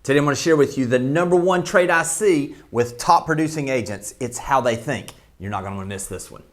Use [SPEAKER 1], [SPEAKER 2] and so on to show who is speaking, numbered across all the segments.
[SPEAKER 1] Today I'm going to share with you the number one trait I see with top producing agents. It's how they think. You're not going to want to miss this one.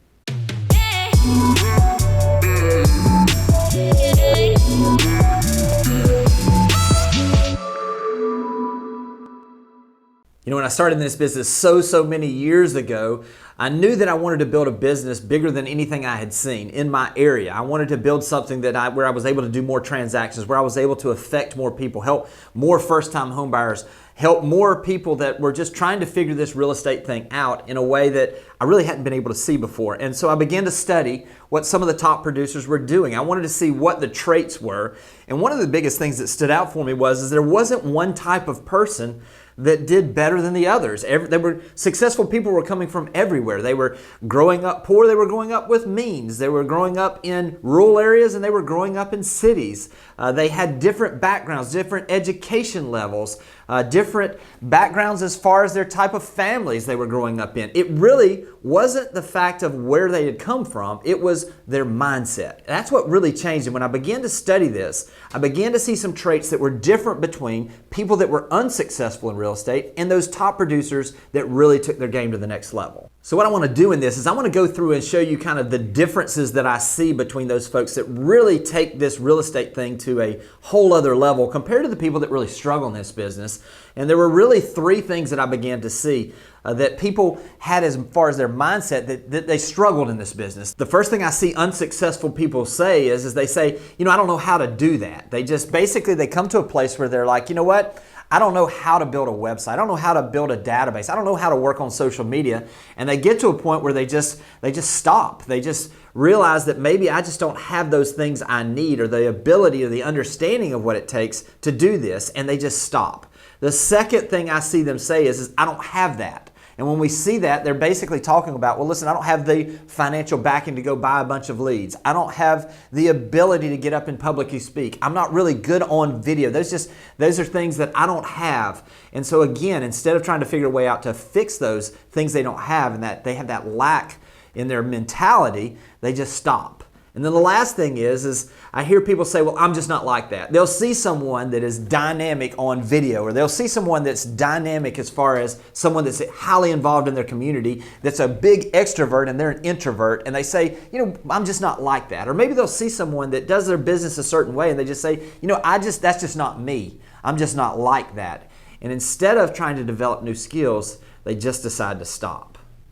[SPEAKER 1] You know, when I started in this business so many years ago, I knew that I wanted to build a business bigger than anything I had seen in my area. I wanted to build something where I was able to do more transactions, where I was able to affect more people, help more first-time home buyers, help more people that were just trying to figure this real estate thing out in a way that I really hadn't been able to see before. And so I began to study what some of the top producers were doing. I wanted to see what the traits were. And one of the biggest things that stood out for me was there wasn't one type of person that did better than the others. They were successful people were coming from everywhere. They were growing up poor, they were growing up with means, they were growing up in rural areas, and they were growing up in cities. They had different backgrounds, different education levels, different backgrounds as far as their type of families they were growing up in. It really wasn't the fact of where they had come from, it was their mindset. That's what really changed. And when I began to study this, I began to see some traits that were different between people that were unsuccessful in real estate and those top producers that really took their game to the next level. So what I want to do in this is I want to go through and show you kind of the differences that I see between those folks that really take this real estate thing to a whole other level compared to the people that really struggle in this business. And there were really three things that I began to see that people had as far as their mindset that they struggled in this business. The first thing I see unsuccessful people say is they say, you know, I don't know how to do that. They just basically, they come to a place where they're like, you know what? I don't know how to build a website. I don't know how to build a database. I don't know how to work on social media. And they get to a point where they just stop. They just realize that maybe I just don't have those things I need or the ability or the understanding of what it takes to do this, and they just stop. The second thing I see them say is I don't have that. And when we see that, they're basically talking about, well, listen, I don't have the financial backing to go buy a bunch of leads. I don't have the ability to get up and publicly speak. I'm not really good on video. Those are things that I don't have. And so again, instead of trying to figure a way out to fix those things they don't have and that they have that lack in their mentality, they just stop. And then the last thing is I hear people say, well, I'm just not like that. They'll see someone that is dynamic on video, or they'll see someone that's dynamic as far as someone that's highly involved in their community, that's a big extrovert and they're an introvert, and they say, you know, I'm just not like that. Or maybe they'll see someone that does their business a certain way and they just say, you know, that's just not me. I'm just not like that. And instead of trying to develop new skills, they just decide to stop.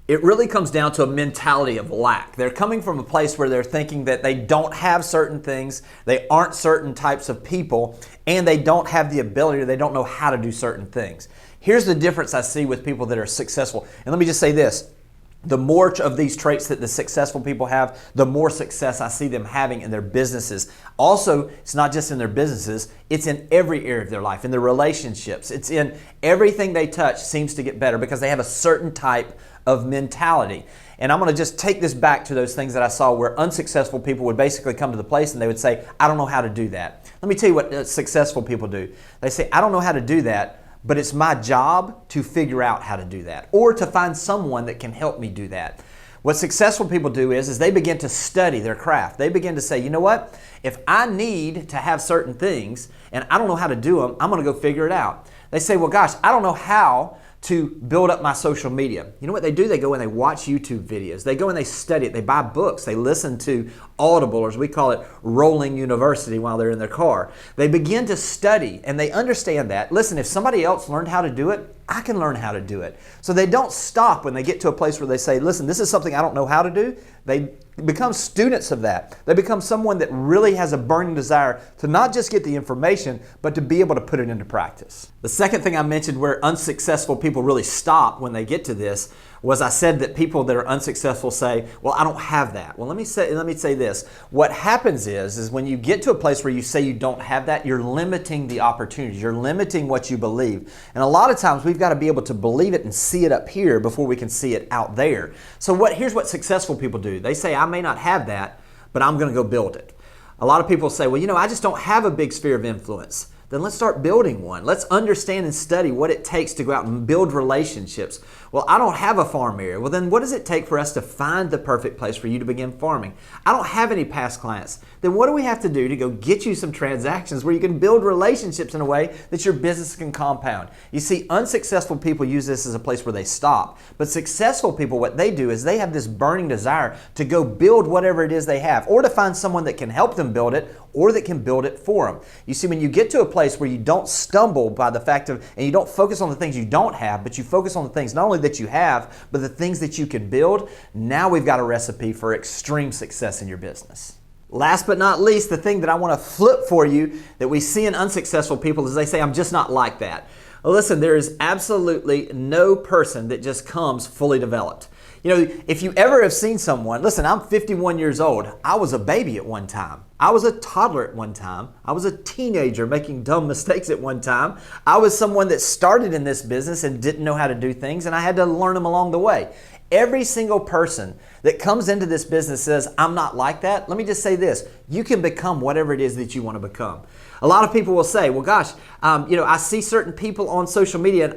[SPEAKER 1] It really comes down to a mentality of lack. They're coming from a place where they're thinking that they don't have certain things, they aren't certain types of people, and they don't have the ability, or they don't know how to do certain things. Here's the difference I see with people that are successful. And let me just say this. The more of these traits that the successful people have, the more success I see them having in their businesses. Also, it's not just in their businesses, it's in every area of their life, in their relationships. It's in everything they touch seems to get better because they have a certain type of mentality. And I'm going to just take this back to those things that I saw where unsuccessful people would basically come to the place and they would say, I don't know how to do that. Let me tell you what successful people do. They say, I don't know how to do that, but it's my job to figure out how to do that or to find someone that can help me do that. What successful people do is they begin to study their craft. They begin to say, you know what? If I need to have certain things and I don't know how to do them, I'm going to go figure it out. They say, well, gosh, I don't know how to build up my social media. You know what they do? They go and they watch YouTube videos. They go and they study it. They buy books. They listen to Audible, or as we call it, rolling university while they're in their car. They begin to study and they understand that, listen, if somebody else learned how to do it, I can learn how to do it. So they don't stop when they get to a place where they say, listen, this is something I don't know how to do. They become students of that. They become someone that really has a burning desire to not just get the information, but to be able to put it into practice. The second thing I mentioned where unsuccessful people really stop when they get to this was I said that people that are unsuccessful say, well, I don't have that. Well, let me say this. What happens is when you get to a place where you say you don't have that, you're limiting the opportunities. You're limiting what you believe. And a lot of times we've got to be able to believe it and see it up here before we can see it out there. So here's what successful people do. They say, I may not have that, but I'm going to go build it. A lot of people say, well, you know, I just don't have a big sphere of influence. Then let's start building one. Let's understand and study what it takes to go out and build relationships. Well, I don't have a farm area. Well, then what does it take for us to find the perfect place for you to begin farming? I don't have any past clients. Then what do we have to do to go get you some transactions where you can build relationships in a way that your business can compound? You see, unsuccessful people use this as a place where they stop. But successful people, what they do is they have this burning desire to go build whatever it is they have, or to find someone that can help them build it, or that can build it for them. You see, when you get to a place where you don't stumble by the fact of, and you don't focus on the things you don't have, but you focus on the things not only that you have, but the things that you can build, now we've got a recipe for extreme success in your business. Last but not least, the thing that I want to flip for you that we see in unsuccessful people is they say, I'm just not like that. Well, listen, there is absolutely no person that just comes fully developed. You know, if you ever have seen someone, listen, I'm 51 years old. I was a baby at one time. I was a toddler at one time. I was a teenager making dumb mistakes at one time. I was someone that started in this business and didn't know how to do things, and I had to learn them along the way. Every single person that comes into this business says, I'm not like that. Let me just say this. You can become whatever it is that you want to become. A lot of people will say, well, gosh, I see certain people on social media and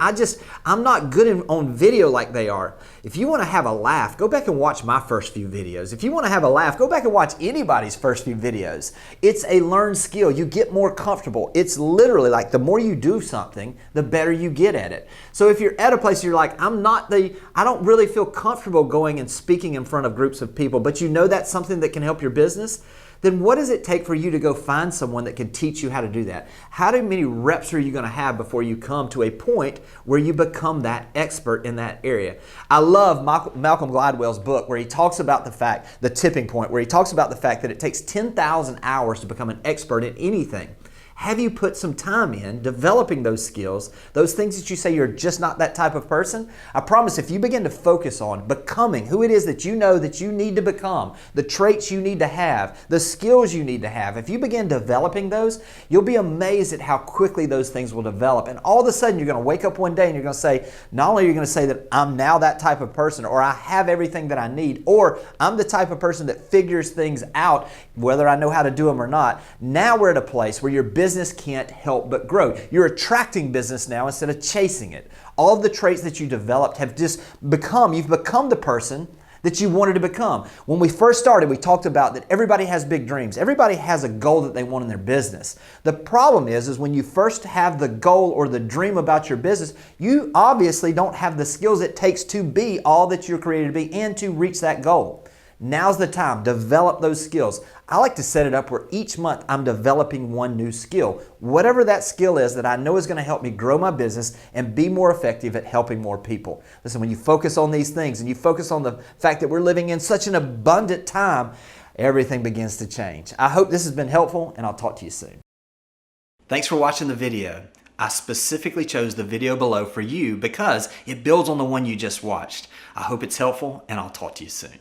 [SPEAKER 1] I'm not good on video like they are. If you want to have a laugh, go back and watch my first few videos. If you want to have a laugh, go back and watch anybody's first few videos. It's a learned skill. You get more comfortable. It's literally like the more you do something, the better you get at it. So if you're at a place you're like, I don't really feel comfortable going and speaking in front of groups of people, but you know that's something that can help your business, then what does it take for you to go find someone that can teach you how to do that? How many reps are you going to have before you come to a point where you become that expert in that area? I love Malcolm Gladwell's book where he talks about the tipping point, where he talks about the fact that it takes 10,000 hours to become an expert in anything. Have you put some time in developing those skills, those things that you say you're just not that type of person? I promise if you begin to focus on becoming who it is that you know that you need to become, the traits you need to have, the skills you need to have, if you begin developing those, you'll be amazed at how quickly those things will develop. And all of a sudden you're going to wake up one day and you're going to say, not only are you going to say that I'm now that type of person, or I have everything that I need, or I'm the type of person that figures things out whether I know how to do them or not. Now we're at a place where your business can't help but grow. You're attracting business now instead of chasing it. All of the traits that you developed have just you've become the person that you wanted to become. When we first started, we talked about that everybody has big dreams. Everybody has a goal that they want in their business. The problem is when you first have the goal or the dream about your business, you obviously don't have the skills it takes to be all that you're created to be and to reach that goal. Now's the time. Develop those skills. I like to set it up where each month I'm developing one new skill. Whatever that skill is that I know is going to help me grow my business and be more effective at helping more people. Listen, when you focus on these things and you focus on the fact that we're living in such an abundant time, everything begins to change. I hope this has been helpful, and I'll talk to you soon. Thanks for watching the video. I specifically chose the video below for you because it builds on the one you just watched. I hope it's helpful, and I'll talk to you soon.